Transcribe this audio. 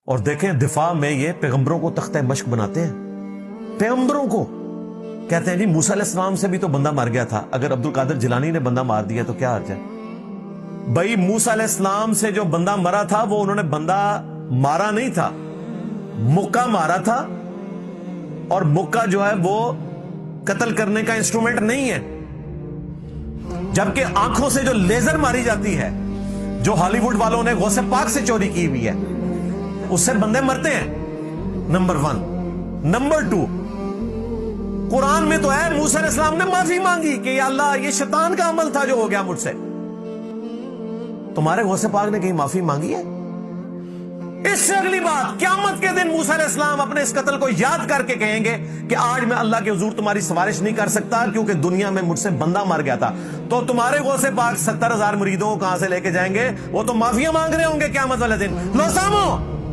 اور دیکھیں دفاع میں یہ پیغمبروں کو تختہ مشق بناتے ہیں، پیغمبروں کو کہتے ہیں جی موسیٰ علیہ السلام سے بھی تو بندہ مر گیا تھا، اگر عبد القادر جیلانی نے بندہ مار دیا تو کیا حرج ہے؟ بھائی موسیٰ علیہ السلام سے جو بندہ مرا تھا وہ انہوں نے بندہ مارا نہیں تھا، مکہ مارا تھا، اور مکہ جو ہے وہ قتل کرنے کا انسٹرومنٹ نہیں ہے، جبکہ آنکھوں سے جو لیزر ماری جاتی ہے جو ہالی ووڈ والوں نے غوث پاک سے چوری کی ہوئی ہے اس سے بندے مرتے ہیں، نمبر 1۔ نمبر 2، قرآن میں تو ہے موسیٰ علیہ السلام نے معافی مانگی کہ یا اللہ یہ شیطان کا عمل تھا جو ہو گیا مجھ سے، تمہارے غوث پاک نے کہیں معافی مانگی ہے؟ اس سے اگلی بات، قیامت کے دن موسیٰ علیہ السلام اپنے اس قتل کو یاد کر کے کہیں گے کہ آج میں اللہ کے حضور تمہاری سفارش نہیں کر سکتا کیونکہ دنیا میں مجھ سے بندہ مر گیا تھا، تو تمہارے غوث پاک 70,000 مریدوں کو کہاں سے لے کے جائیں گے؟ وہ تو معافیاں مانگ رہے ہوں گے قیامت والے دن، لو سامو